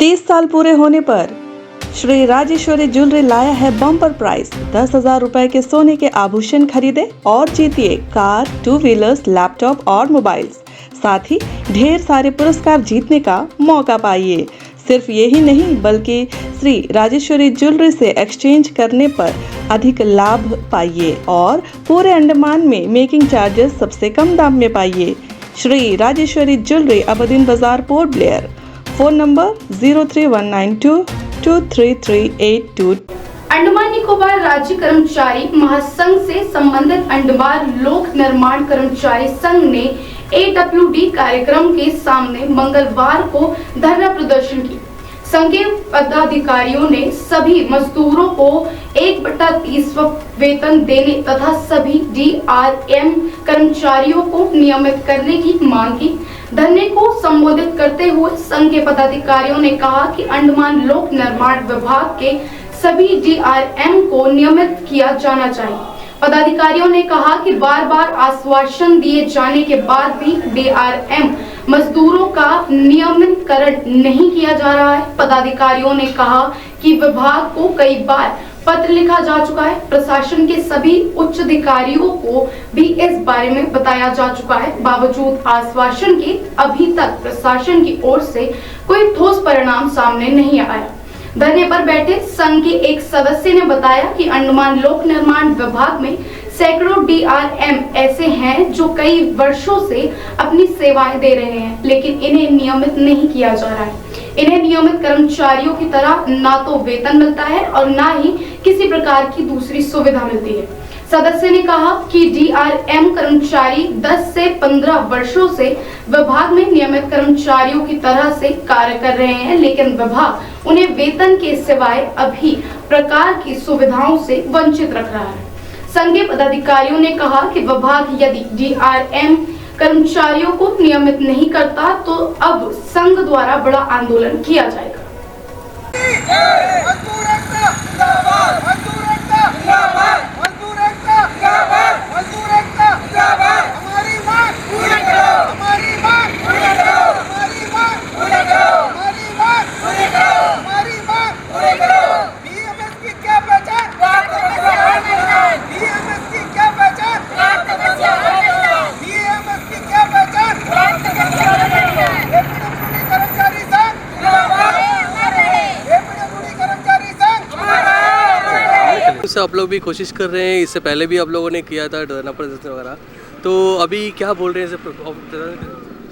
30 साल पूरे होने पर श्री राजेश्वरी ज्वेलरी लाया है बम्पर प्राइस। 10,000 रुपए के सोने के आभूषण खरीदे और जीतिए कार, 2 व्हीलर्स, लैपटॉप और मोबाइल्स। साथ ही ढेर सारे पुरस्कार जीतने का मौका पाइए। सिर्फ यही नहीं बल्कि श्री राजेश्वरी ज्वेलरी से एक्सचेंज करने पर अधिक लाभ पाइए और पूरे अंडमान में मेकिंग चार्जेस सबसे कम दाम में पाइए। श्री राजेश्वरी ज्वेलरी, अबदीन बाजार, port Blair. Phone number 0319223382। Andaman Nicobar राज्य कर्मचारी महासंघ से संबंधित अंडमान लोक निर्माण कर्मचारी संघ ने AWD कार्यक्रम के सामने मंगलवार को धरना प्रदर्शन की। संघ के पदाधिकारियों ने सभी मजदूरों को 1/30 वेतन देने तथा सभी DRM कर्मचारियों को नियमित करने की मांग की। धरने को संबोधित करते हुए संघ के पदाधिकारियों ने कहा कि अंडमान लोक निर्माण विभाग के सभी DRM को नियमित किया जाना चाहिए। पदाधिकारियों ने कहा कि बार बार आश्वासन दिए जाने के बाद भी DRM मजदूरों का नियमितकरण नहीं किया जा रहा है। पदाधिकारियों ने कहा कि विभाग को कई बार पत्र लिखा जा चुका है। प्रशासन के सभी उच्च अधिकारियों को भी इस बारे में बताया जा चुका है। बावजूद आश्वासन के अभी तक प्रशासन की ओर से कोई ठोस परिणाम सामने नहीं आया। धरने पर बैठे संघ के एक सदस्य ने बताया कि अंडमान लोक निर्माण विभाग में सैकड़ों DRM ऐसे हैं जो कई वर्षों से अपनी सेवाएं दे रहे हैं, लेकिन इन्हें नियमित नहीं किया जा रहा है। इन्हें नियमित कर्मचारियों की तरह ना तो वेतन मिलता है और ना ही किसी प्रकार की दूसरी सुविधा मिलती है। सदस्य ने कहा कि DRM कर्मचारी 10 से 15 वर्षों से विभाग में नियमित कर्मचारियों की तरह से कार्य कर रहे हैं, लेकिन विभाग उन्हें वेतन के सिवाय अभी प्रकार की सुविधाओं से वंचित रख रहा है। संघ के पदाधिकारियों ने कहा कि विभाग यदि DRM कर्मचारियों को नियमित नहीं करता तो अब संघ द्वारा बड़ा आंदोलन किया जाएगा। से आप लोग भी कोशिश कर रहे हैं, इससे पहले भी आप लोगों ने किया था धरना प्रदर्शन वगैरह, तो अभी क्या बोल रहे हैं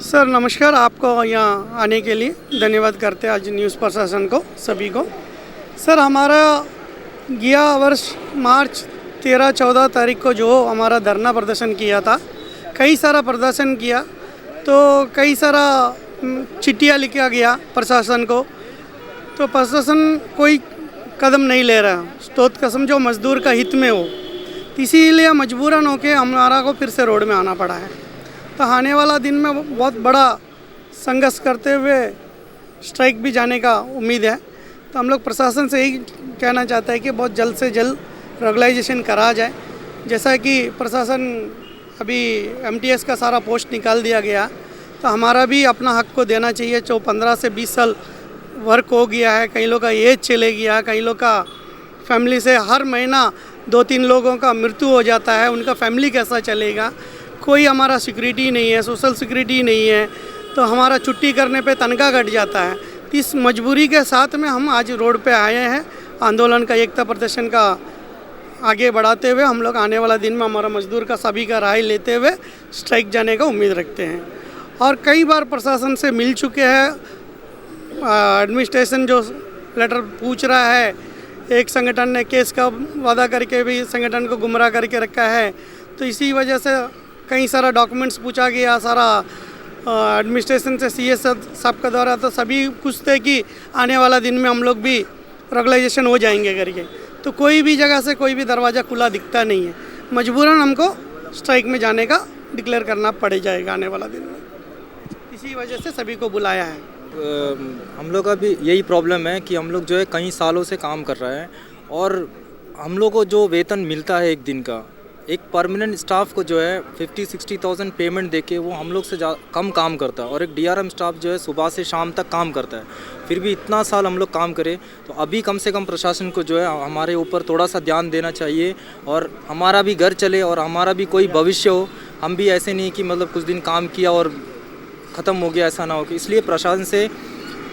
सर? नमस्कार, आपको यहाँ आने के लिए धन्यवाद करते हैं आज न्यूज़ प्रशासन को, सभी को। सर, हमारा गया वर्ष मार्च 13-14 तारीख को जो हमारा धरना प्रदर्शन किया था, कई सारा प्रदर्शन किया तो कई सारा चिट्ठियाँ लिखा गया प्रशासन को, तो प्रशासन कोई कदम नहीं ले रहा। स्रोत कसम जो मजदूर का हित में हो, इसीलिए मजबूरन होके हमारा को फिर से रोड में आना पड़ा है। तो आने वाला दिन में बहुत बड़ा संघर्ष करते हुए स्ट्राइक भी जाने का उम्मीद है। तो हम लोग प्रशासन से यही कहना चाहते हैं कि बहुत जल्द से जल्द रेगुलाइजेशन करा जाए। जैसा कि प्रशासन अभी MTS का सारा पोस्ट निकाल दिया गया, तो हमारा भी अपना हक को देना चाहिए। जो 15 से 20 साल वर्क हो गया है, कई लोग का एज चले गया, कई लोग का फैमिली से हर महीना 2-3 लोगों का मृत्यु हो जाता है, उनका फैमिली कैसा चलेगा? कोई हमारा सिक्योरिटी नहीं है, सोशल सिक्योरिटी नहीं है, तो हमारा छुट्टी करने पे तनख्वाह घट जाता है। इस मजबूरी के साथ में हम आज रोड पे आए हैं। आंदोलन का एकता प्रदर्शन का आगे बढ़ाते हुए हम लोग आने वाला दिन में हमारा मजदूर का सभी का राय लेते हुए स्ट्राइक जाने का उम्मीद रखते हैं। और कई बार प्रशासन से मिल चुके हैं, एडमिनिस्ट्रेशन जो लेटर पूछ रहा है, एक संगठन ने केस का वादा करके भी संगठन को गुमराह करके रखा है, तो इसी वजह से कई सारा डॉक्यूमेंट्स पूछा गया सारा एडमिनिस्ट्रेशन से, CS साहब का द्वारा। तो सभी खुश थे कि आने वाला दिन में हम लोग भी रेगुलाइजेशन हो जाएंगे करके, तो कोई भी जगह से कोई भी दरवाज़ा खुला दिखता नहीं है। मजबूरन हमको स्ट्राइक में जाने का डिक्लेयर करना पड़ जाएगा आने वाला दिन में, इसी वजह से सभी को बुलाया है। हम लोग का भी यही प्रॉब्लम है कि हम लोग जो है कई सालों से काम कर रहे हैं और हम लोग को जो वेतन मिलता है एक दिन का, एक परमानेंट स्टाफ को जो है 50-60,000 पेमेंट देके वो हम लोग से कम काम करता है, और एक डीआरएम स्टाफ जो है सुबह से शाम तक काम करता है। फिर भी इतना साल हम लोग काम करें, तो अभी कम से कम प्रशासन को जो है हमारे ऊपर थोड़ा सा ध्यान देना चाहिए, और हमारा भी घर चले और हमारा भी कोई भविष्य हो। हम भी ऐसे नहीं कि मतलब कुछ दिन काम किया और ख़त्म हो गया, ऐसा ना हो। इसलिए प्रशासन से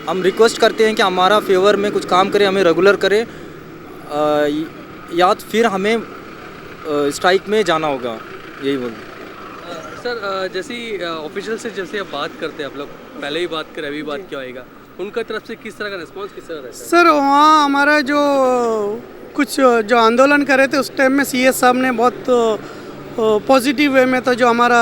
हम रिक्वेस्ट करते हैं कि हमारा फेवर में कुछ काम करे, हमें रेगुलर करे, या फिर हमें स्ट्राइक में जाना होगा, यही बोल। सर जैसे ऑफिशियल से जैसे आप बात करते हैं, आप लोग पहले ही बात करें, अभी बात क्या होएगा, उनका तरफ से किस तरह का रिस्पांस किस तरह रहता है? सर वहाँ हमारा जो कुछ जो आंदोलन करे थे उस टाइम में सीएस साहब ने बहुत पॉजिटिव वे में, तो जो हमारा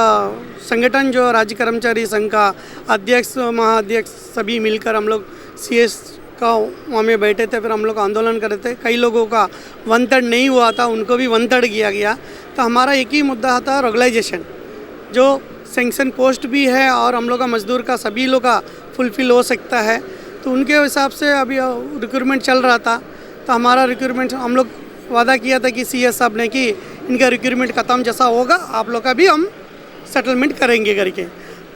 संगठन जो राज्य कर्मचारी संघ का अध्यक्ष महाअध्यक्ष सभी मिलकर हम लोग सीएस का वहाँ में बैठे थे, फिर हम लोग आंदोलन करे थे। कई लोगों का 1/3 नहीं हुआ था, उनको भी 1/3 किया गया। तो हमारा एक ही मुद्दा था रेगुलाइजेशन, जो सेंक्शन पोस्ट भी है और हम लोग का मजदूर का सभी लोग का फुलफिल हो सकता है। तो उनके हिसाब से अभी रिक्रूटमेंट चल रहा था, तो हमारा रिक्रूटमेंट हम लोग वादा किया था कि सीएस साहब ने कि इनका रिक्रूटमेंट ख़त्म जैसा होगा आप लोग का भी हम सेटलमेंट करेंगे करके।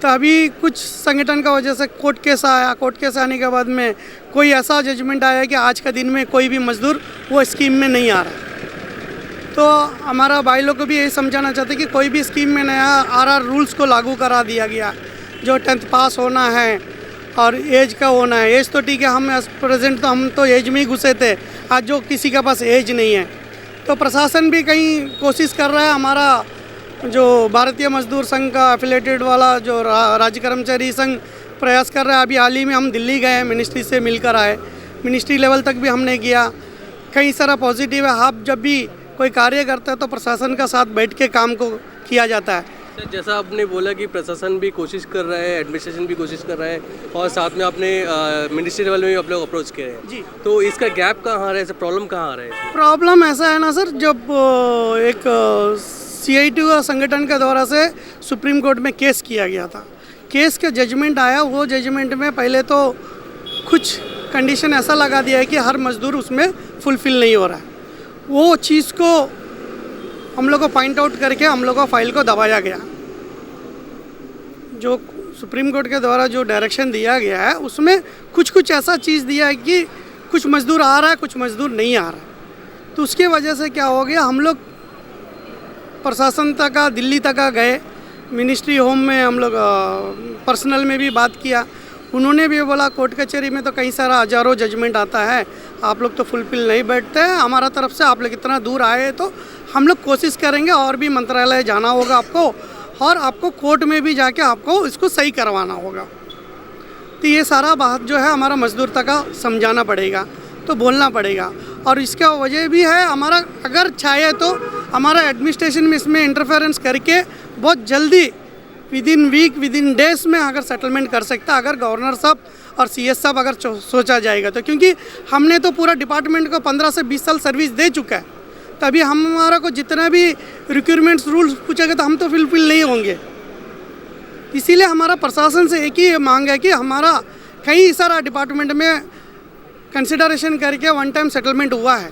तो अभी कुछ संगठन का वजह से कोर्ट केस आया, कोर्ट केस आने के बाद में कोई ऐसा जजमेंट आया कि आज का दिन में कोई भी मजदूर वो स्कीम में नहीं आ रहा। तो हमारा भाई लोग को भी यही समझाना चाहते कि कोई भी स्कीम में नया आरआर रूल्स को लागू करा दिया गया, जो 10th पास होना है और एज का होना है। एज तो ठीक है, हम प्रेजेंट तो हम तो एज में ही घुसे थे, आज जो किसी के पास एज नहीं है। तो प्रशासन भी कहीं कोशिश कर रहा है, हमारा जो भारतीय मजदूर संघ का एफिलेटेड वाला जो राज्य कर्मचारी संघ प्रयास कर रहा है। अभी हाल ही में हम दिल्ली गए, मिनिस्ट्री से मिलकर आए, मिनिस्ट्री लेवल तक भी हमने किया, कई सारा पॉजिटिव है। आप जब भी कोई कार्य करते हैं तो प्रशासन का साथ बैठ के काम को किया जाता है। सर जैसा आपने बोला कि प्रशासन भी कोशिश कर रहा है, एडमिनिस्ट्रेशन भी कोशिश कर रहा है, और साथ में आपने मिनिस्ट्री लेवल में भी आप लोग अप्रोच किए हैं जी। तो इसका गैप कहाँ आ रहा है, प्रॉब्लम कहाँ आ रहा है? प्रॉब्लम ऐसा है ना सर, जब एक CITU संगठन के द्वारा से सुप्रीम कोर्ट में केस किया गया था, केस का जजमेंट आया, वो जजमेंट में पहले तो कुछ कंडीशन ऐसा लगा दिया है कि हर मजदूर उसमें फुलफिल नहीं हो रहा है। वो चीज़ को हम लोग को पॉइंट आउट करके हम लोग को फाइल को दबाया गया। जो सुप्रीम कोर्ट के द्वारा जो डायरेक्शन दिया गया है उसमें कुछ ऐसा चीज़ दिया है कि कुछ मजदूर आ रहा है, कुछ मजदूर नहीं आ रहा है। तो उसके वजह से क्या हो गया, हम लोग प्रशासन तक दिल्ली तक गए, मिनिस्ट्री होम में हम लोग पर्सनल में भी बात किया। उन्होंने भी बोला कोर्ट कचहरी में तो कई सारा हज़ारों जजमेंट आता है, आप लोग तो फुलफिल नहीं बैठते हैं, हमारा तरफ से आप लोग इतना दूर आए तो हम लोग कोशिश करेंगे, और भी मंत्रालय जाना होगा आपको, और आपको कोर्ट में भी जाके आपको इसको सही करवाना होगा। तो ये सारा बात जो है हमारा मजदूर तक समझाना पड़ेगा, तो बोलना पड़ेगा। और इसका वजह भी है हमारा, अगर चाहे तो हमारा एडमिनिस्ट्रेशन में इसमें इंटरफेरेंस करके बहुत जल्दी विदिन वीक विदिन डेज में अगर सेटलमेंट कर सकता, अगर गवर्नर साहब और CS साहब अगर सोचा जाएगा तो। क्योंकि हमने तो पूरा डिपार्टमेंट को 15 से 20 साल सर्विस दे चुका है, तभी हमारा को जितना भी रिक्रूटमेंट्स रूल्स पूछेगा तो हम तो फुलफिल नहीं होंगे। इसीलिए हमारा प्रशासन से एक ही मांग है कि हमारा कई सारा डिपार्टमेंट में कंसिडरेशन करके 1 टाइम सेटलमेंट हुआ है,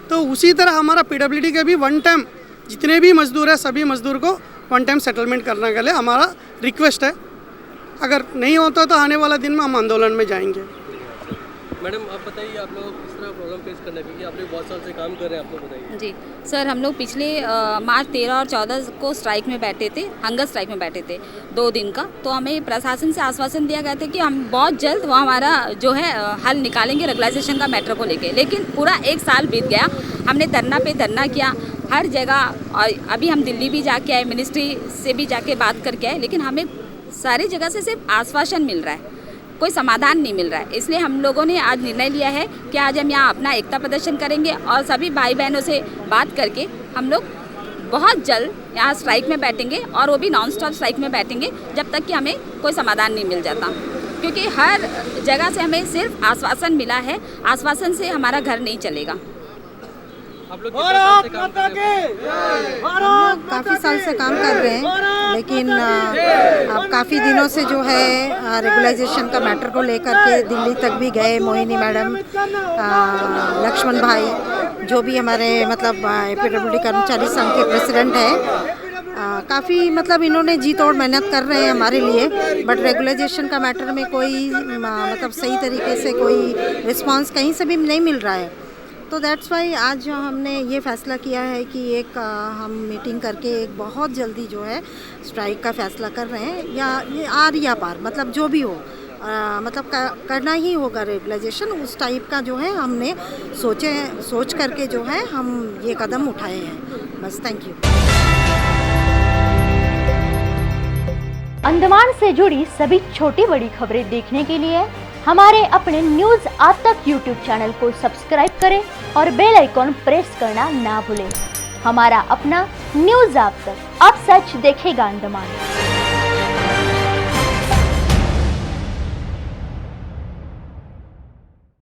तो उसी तरह हमारा PWD के भी 1 टाइम जितने भी मजदूर है सभी मजदूर को 1 टाइम सेटलमेंट करने के लिए हमारा रिक्वेस्ट है। अगर नहीं होता तो आने वाला दिन में हम आंदोलन में जाएंगे। मैडम आप बताइए, आप लोग किस तरह प्रॉब्लम फेस करना है, क्योंकि आप लोग बहुत साल से काम कर रहे हैं, आप लोग बताइए। जी सर, हम लोग पिछले मार्च 13 और 14 को स्ट्राइक में बैठे थे, हंगर स्ट्राइक में बैठे थे 2 दिन का। तो हमें प्रशासन से आश्वासन दिया गया था कि हम बहुत जल्द वो हमारा जो है हल निकालेंगे रेगुलाइजेशन का मैटर को लेके। लेकिन पूरा 1 साल बीत गया, हमने धरना पे धरना किया हर जगह, और अभी हम दिल्ली भी जाके आए, मिनिस्ट्री से भी जाके बात करके आए, लेकिन हमें सारी जगह से सिर्फ आश्वासन मिल रहा है, कोई समाधान नहीं मिल रहा है। इसलिए हम लोगों ने आज निर्णय लिया है कि आज हम यहाँ अपना एकता प्रदर्शन करेंगे, और सभी भाई बहनों से बात करके हम लोग बहुत जल्द यहाँ स्ट्राइक में बैठेंगे, और वो भी नॉन स्टॉप स्ट्राइक में बैठेंगे जब तक कि हमें कोई समाधान नहीं मिल जाता। क्योंकि हर जगह से हमें सिर्फ आश्वासन मिला है, आश्वासन से हमारा घर नहीं चलेगा। आप लोग कितने साल से काम कर रहे हैं? काफ़ी साल से काम कर रहे हैं, लेकिन अब काफ़ी दिनों से जो है रेगुलाइजेशन का मैटर को लेकर के दिल्ली तक भी गए। मोहिनी मैडम, लक्ष्मण भाई, जो भी हमारे मतलब APWD कर्मचारी संघ के प्रेसिडेंट है, काफ़ी मतलब इन्होंने जी तोड़ मेहनत कर रहे हैं हमारे लिए, बट रेगुलाइजेशन का मैटर में कोई मतलब सही तरीके से कोई रिस्पांस कहीं से भी नहीं मिल रहा है। तो दैट्स वाई आज हमने ये फैसला किया है कि एक हम मीटिंग करके एक बहुत जल्दी जो है स्ट्राइक का फैसला कर रहे हैं, या ये आर या पार मतलब जो भी हो, मतलब करना ही होगा रेगुलाइजेशन। उस टाइप का जो है हमने सोच करके जो है हम ये कदम उठाए हैं। बस थैंक यू। अंडमान से जुड़ी सभी छोटी बड़ी खबरें देखने के लिए हमारे अपने न्यूज आज तक यूट्यूब चैनल को सब्सक्राइब करें और बेल आइकॉन प्रेस करना ना भूलें। हमारा अपना न्यूज आज तक, अब सच देखेगा अंडमान।